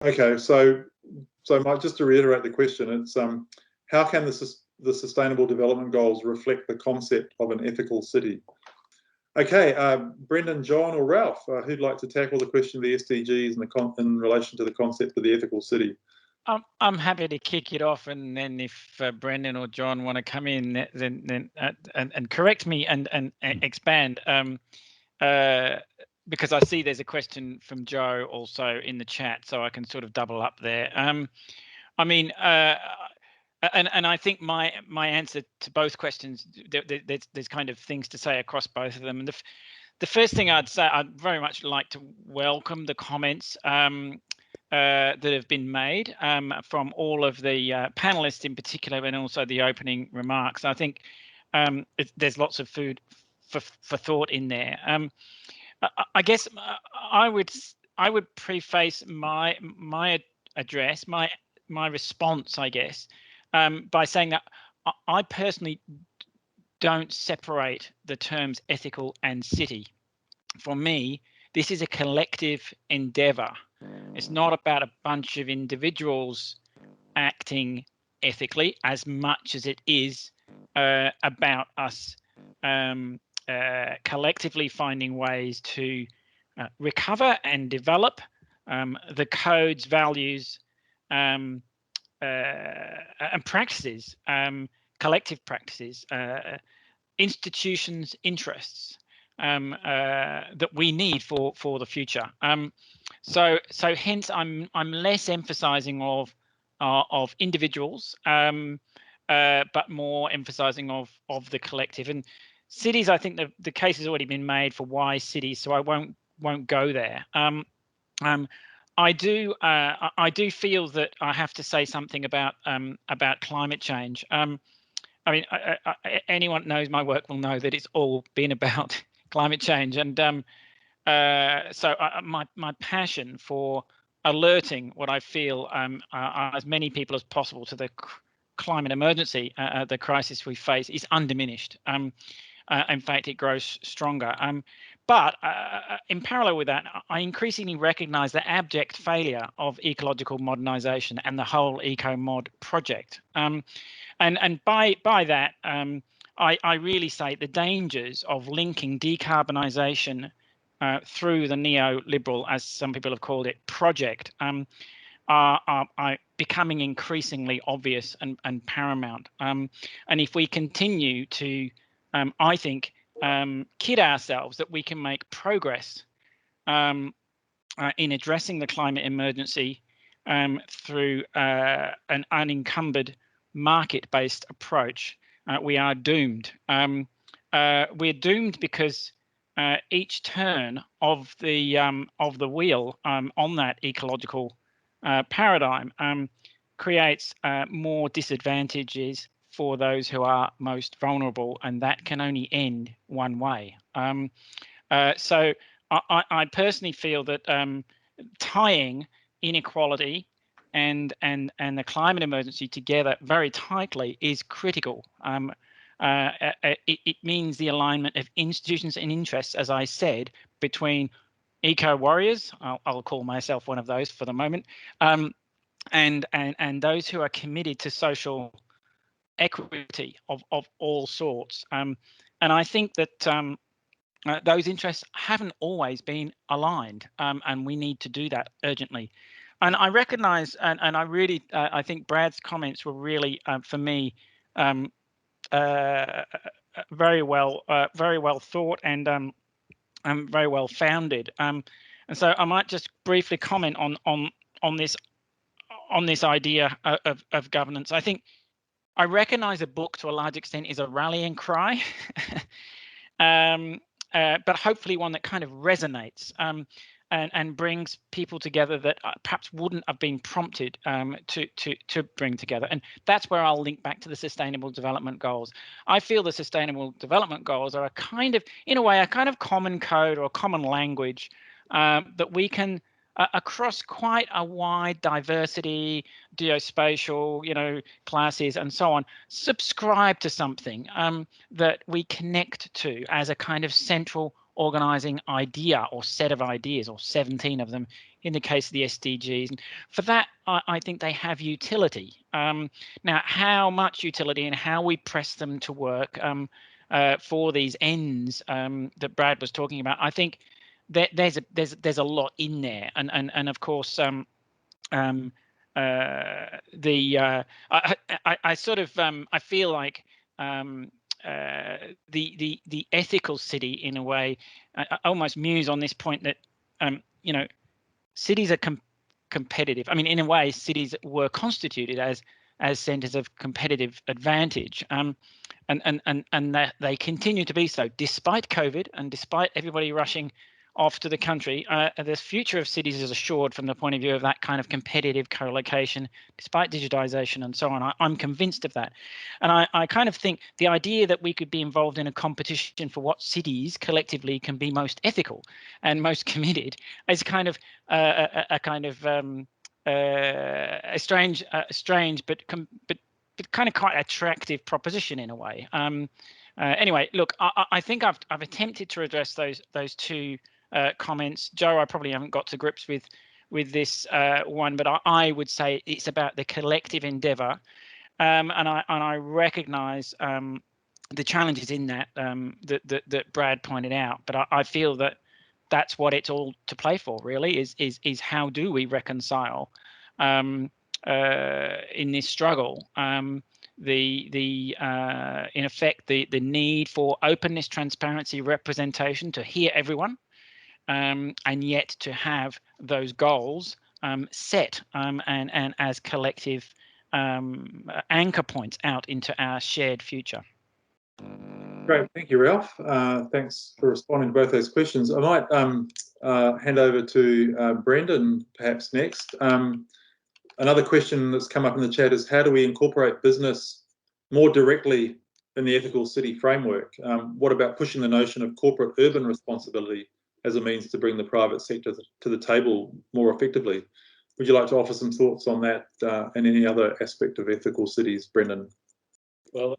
Okay, so Mike, just to reiterate the question, it's how can the Sustainable Development Goals reflect the concept of an ethical city? Okay, Brendan, John, or Ralph, who'd like to tackle the question of the SDGs in relation to the concept of the ethical city? I'm happy to kick it off, and then if Brendan or John want to come in, then and correct me and expand, because I see there's a question from Joe also in the chat, so I can sort of double up there. I mean, and I think my answer to both questions, there's kind of things to say across both of them. And the first thing I'd say, I'd very much like to welcome the comments that have been made from all of the panelists in particular, and also the opening remarks. I think there's lots of food for thought in there. I guess I would preface my address, my response, I guess, by saying that I personally don't separate the terms ethical and city. For me, this is a collective endeavor. It's not about a bunch of individuals acting ethically as much as it is about us collectively finding ways to recover and develop the codes, values, and practices, collective practices, institutions' interests that we need for the future. So hence I'm less emphasizing of individuals, but more emphasizing of the collective. And cities, I think the case has already been made for why cities, so I won't go there. I do feel that I have to say something about climate change. I mean, anyone knows my work will know that it's all been about climate change, and so my passion for alerting what I feel as many people as possible to the climate emergency, the crisis we face, is undiminished. In fact, it grows stronger. But in parallel with that, I increasingly recognise the abject failure of ecological modernisation and the whole eco-mod project. And by that, I really say the dangers of linking decarbonisation through the neoliberal, as some people have called it, project are becoming increasingly obvious and paramount. And if we continue to, I think, kid ourselves that we can make progress in addressing the climate emergency through an unencumbered market-based approach, we are doomed. We're doomed because each turn of the wheel on that ecological paradigm creates more disadvantages for those who are most vulnerable, and that can only end one way. So I personally feel that tying inequality and the climate emergency together very tightly is critical. It means the alignment of institutions and interests, as I said, between eco warriors, I'll call myself one of those for the moment, and those who are committed to social equity of all sorts. And I think that those interests haven't always been aligned, and we need to do that urgently. And I recognise, and I really, I think Brad's comments were really, for me, very well thought and very well founded. And so I might just briefly comment on this idea of governance. I think I recognise a book to a large extent is a rallying cry, but hopefully one that kind of resonates and brings people together that perhaps wouldn't have been prompted to bring together. And that's where I'll link back to the Sustainable Development Goals. I feel the Sustainable Development Goals are a kind of, in a way, a kind of common code or a common language that we can, across quite a wide diversity, geospatial, classes and so on, subscribe to something that we connect to as a kind of central self-organizing idea or set of ideas, or 17 of them in the case of the SDGs. And for that, I think they have utility. Now, how much utility and how we press them to work for these ends that Brad was talking about, I think that there's a lot in there, and of course I sort of I feel like the ethical city, in a way, I almost muse on this point that you know, cities are competitive. I mean, in a way, cities were constituted as centers of competitive advantage, and that they continue to be so despite COVID and despite everybody rushing off to the country. The future of cities is assured from the point of view of that kind of competitive co-location, despite digitization and so on. I'm convinced of that. And I kind of think the idea that we could be involved in a competition for what cities collectively can be most ethical and most committed is kind of a strange but kind of quite attractive proposition in a way. Anyway, look, I think I've attempted to address those two comments. Joe, I probably haven't got to grips with this one, but I would say it's about the collective endeavour, and I recognise the challenges in that that Brad pointed out. But I feel that that's what it's all to play for, really. Is how do we reconcile in this struggle in effect the need for openness, transparency, representation, to hear everyone. And yet to have those goals set and as collective anchor points out into our shared future. Great, thank you, Ralph. Thanks for responding to both those questions. I might hand over to Brendan perhaps next. Another question that's come up in the chat is, how do we incorporate business more directly in the ethical city framework? What about pushing the notion of corporate urban responsibility as a means to bring the private sector to the table more effectively? Would you like to offer some thoughts on that and any other aspect of ethical cities, Brendan? Well,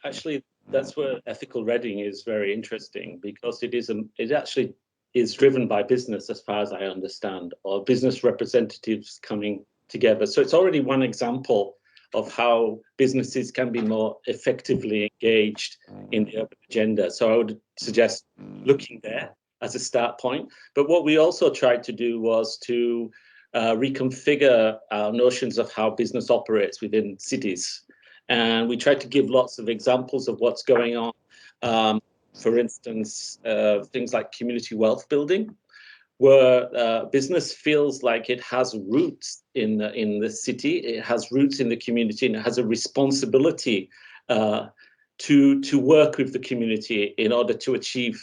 actually, that's where ethical reading is very interesting, because it actually is driven by business, as far as I understand, or business representatives coming together. So it's already one example of how businesses can be more effectively engaged in the urban agenda. So I would suggest looking there as a start point. But what we also tried to do was to reconfigure our notions of how business operates within cities. And we tried to give lots of examples of what's going on. For instance, things like community wealth building, where business feels like it has roots in the city, it has roots in the community, and it has a responsibility to work with the community in order to achieve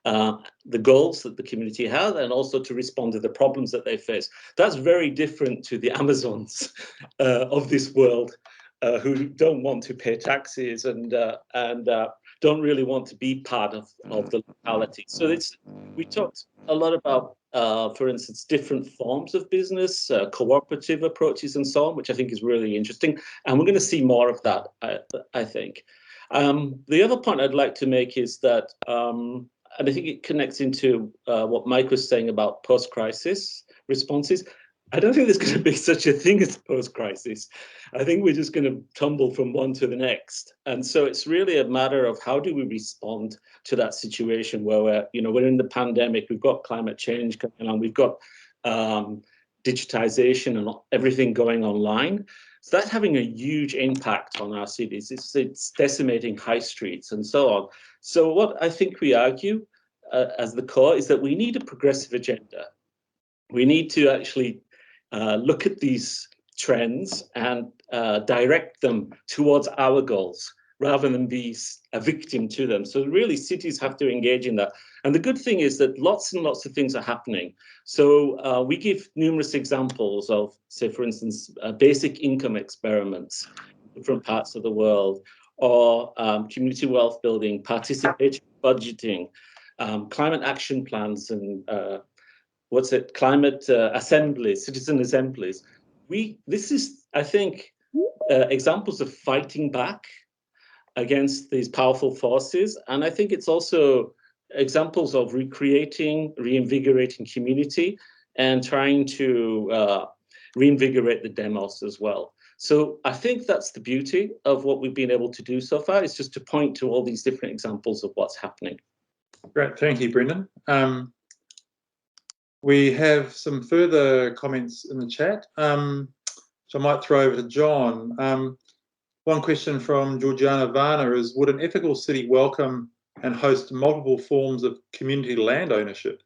the goals that the community has, and also to respond to the problems that they face. That's very different to the Amazons of this world, who don't want to pay taxes and don't really want to be part of the locality. So we talked a lot about, for instance, different forms of business, cooperative approaches and so on, which I think is really interesting. And we're going to see more of that, I think. The other point I'd like to make is that, and I think it connects into what Mike was saying about post-crisis responses. I don't think there's going to be such a thing as post-crisis. I think we're just going to tumble from one to the next. And so it's really a matter of how do we respond to that situation where we're in the pandemic, we've got climate change going on, we've got digitization and everything going online. So that's having a huge impact on our cities. It's decimating high streets and so on. So what I think we argue as the core is that we need a progressive agenda. We need to actually look at these trends and direct them towards our goals rather than be a victim to them. So really cities have to engage in that. And the good thing is that lots and lots of things are happening. So we give numerous examples of, say, for instance, basic income experiments in different parts of the world, or community wealth building, participatory budgeting, climate action plans, and climate assemblies, citizen assemblies. This is, I think, examples of fighting back against these powerful forces. And I think it's also examples of recreating, reinvigorating community, and trying to reinvigorate the demos as well. So I think that's the beauty of what we've been able to do so far, is just to point to all these different examples of what's happening. Great, thank you, Brendan. We have some further comments in the chat, which I might throw over to John. One question from Georgiana Varna is, would an ethical city welcome and host multiple forms of community land ownership?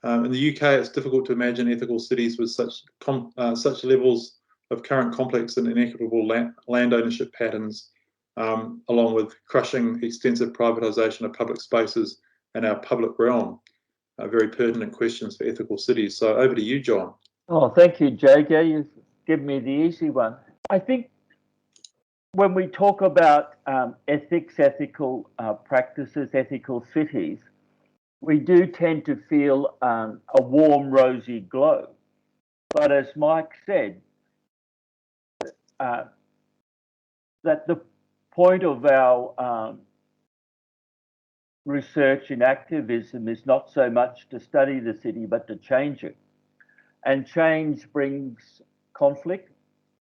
In the UK, it's difficult to imagine ethical cities with such levels of current complex and inequitable land ownership patterns, along with crushing extensive privatisation of public spaces and our public realm. Very pertinent questions for ethical cities. So over to you, John. Oh, thank you, Jago. You've given me the easy one. I think when we talk about ethics, ethical practices, ethical cities, we do tend to feel a warm, rosy glow. But as Mike said, that the point of our research and activism is not so much to study the city, but to change it. And change brings conflict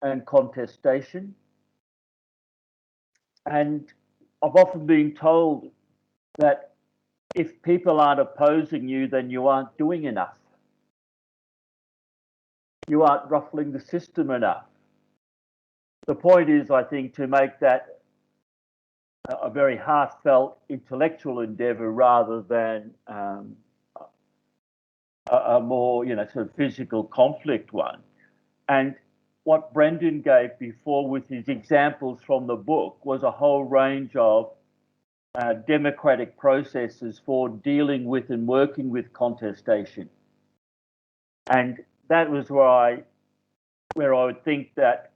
and contestation. And I've often been told that if people aren't opposing you, then you aren't doing enough. You aren't ruffling the system enough. The point is, I think, to make that a very heartfelt intellectual endeavour rather than a more, sort of physical conflict one. And what Brendan gave before with his examples from the book was a whole range of democratic processes for dealing with and working with contestation. And that was where I would think that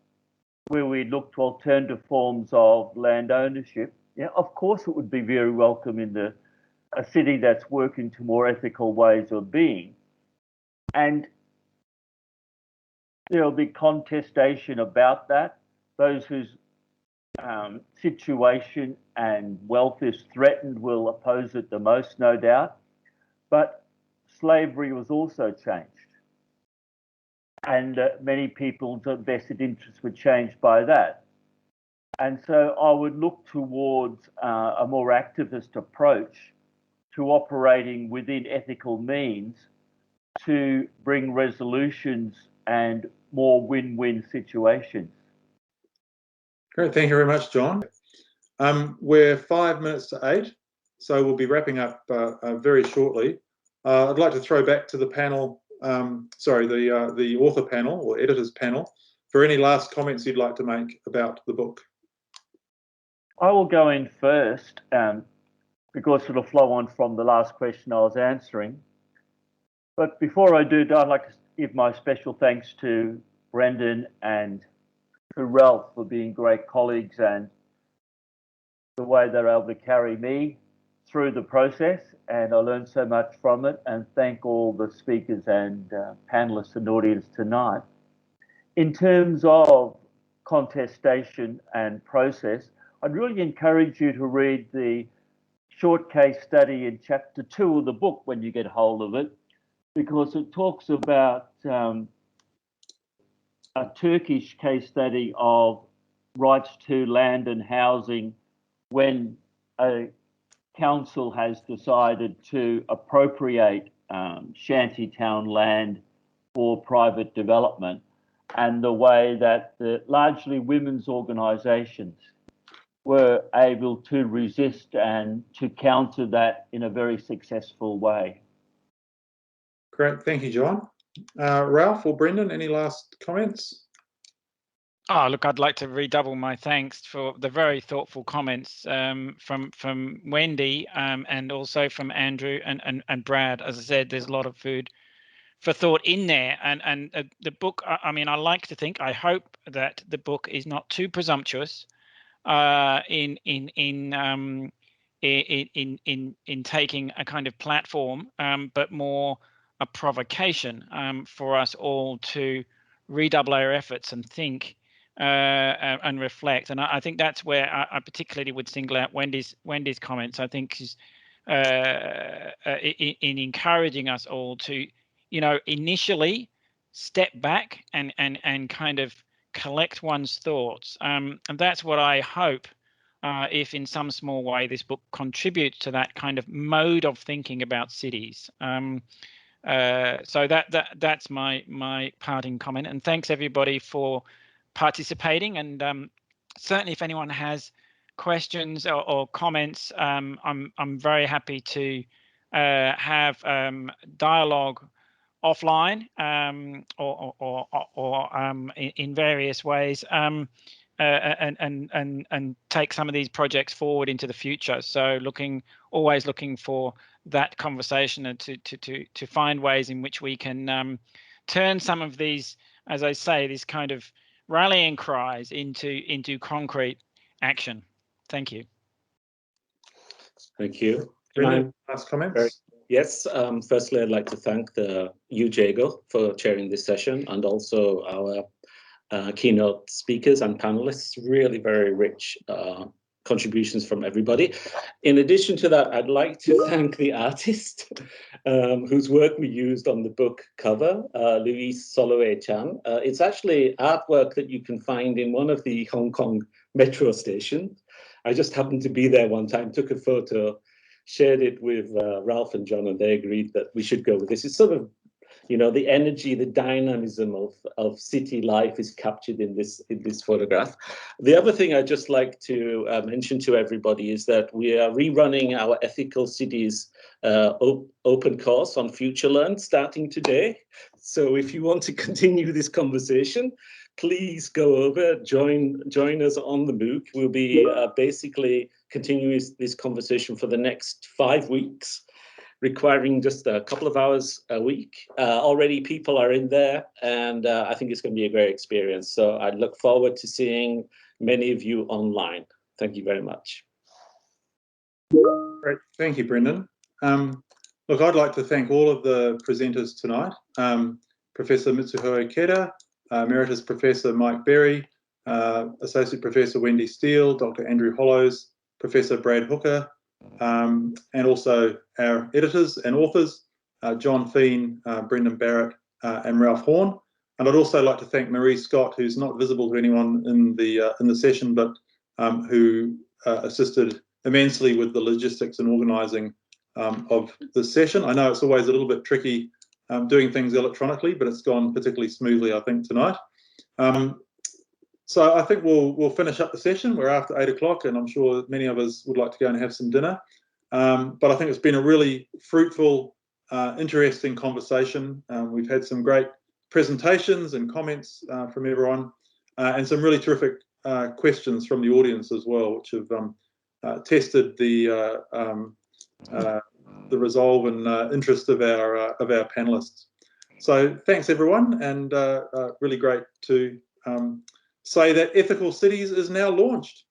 where we look to alternative forms of land ownership, of course it would be very welcome in a city that's working to more ethical ways of being. And there'll be contestation about that. Those whose situation and wealth is threatened will oppose it the most, no doubt. But slavery was also changed. And many people's vested interests were changed by that. And so I would look towards a more activist approach to operating within ethical means to bring resolutions and more win-win situations. Great, thank you very much, John. We're 5 minutes to 8, so we'll be wrapping up very shortly. I'd like to throw back to the panel, the author panel or editors panel, for any last comments you'd like to make about the book. I will go in first because it'll flow on from the last question I was answering. But before I do, I'd like to give my special thanks to Brendan and to Ralph for being great colleagues and the way they're able to carry me through the process, and I learned so much from it, and thank all the speakers and panelists and audience tonight. In terms of contestation and process, I'd really encourage you to read the short case study in chapter 2 of the book when you get hold of it, because it talks about a Turkish case study of rights to land and housing when a council has decided to appropriate shantytown land for private development, and the way that the largely women's organisations were able to resist and to counter that in a very successful way. Great, thank you, John. Ralph or Brendan, any last comments? Oh, look, I'd like to redouble my thanks for the very thoughtful comments from Wendy and also from Andrew and Brad. As I said, there's a lot of food for thought in there, and the book. I mean, I like to think, I hope that the book is not too presumptuous in taking a kind of platform, but more a provocation for us all to redouble our efforts and think and reflect. And I think that's where I particularly would single out Wendy's comments. I think in encouraging us all to, initially step back and kind of collect one's thoughts. And that's what I hope, if in some small way this book contributes to that kind of mode of thinking about cities. So that's my parting comment. And thanks everybody for participating. And certainly, if anyone has questions or comments, I'm very happy to have dialogue offline, or in various ways, and take some of these projects forward into the future. So always looking for that conversation and to find ways in which we can turn some of these, as I say, these kind of rallying cries into concrete action. Thank you. Thank you. Last comments? Yes. Firstly, I'd like to thank you, Jago, for chairing this session, and also our keynote speakers and panelists. Really very rich contributions from everybody. In addition to that, I'd like to thank the artist whose work we used on the book cover, Louise Soloway Chan. It's actually artwork that you can find in one of the Hong Kong metro stations. I just happened to be there one time, took a photo, shared it with Ralph and John, and they agreed that we should go with this. It's sort of, the energy, the dynamism of city life is captured in this photograph. The other thing I'd just like to mention to everybody is that we are rerunning our Ethical Cities open course on FutureLearn starting today. So if you want to continue this conversation, please go over, join us on the MOOC. We'll be basically continuing this conversation for the next 5 weeks, requiring just a couple of hours a week. Already people are in there, and I think it's going to be a great experience. So I look forward to seeing many of you online. Thank you very much. Great. Thank you, Brendan. Look, I'd like to thank all of the presenters tonight. Professor Mitsuho Ikeda, Emeritus Professor Mike Berry, Associate Professor Wendy Steele, Dr. Andrew Hollows, Professor Brad Hooker, and also our editors and authors, John Feen, Brendan Barrett, and Ralph Horn. And I'd also like to thank Marie Scott, who's not visible to anyone in the session, but who assisted immensely with the logistics and organising of the session. I know it's always a little bit tricky doing things electronically, but it's gone particularly smoothly, I think, tonight. So I think we'll finish up the session. We're after 8 o'clock, and I'm sure many of us would like to go and have some dinner. But I think it's been a really fruitful, interesting conversation. We've had some great presentations and comments from everyone, and some really terrific questions from the audience as well, which have tested the resolve and interest of our panelists. So thanks everyone, and really great to say that Ethical Cities is now launched.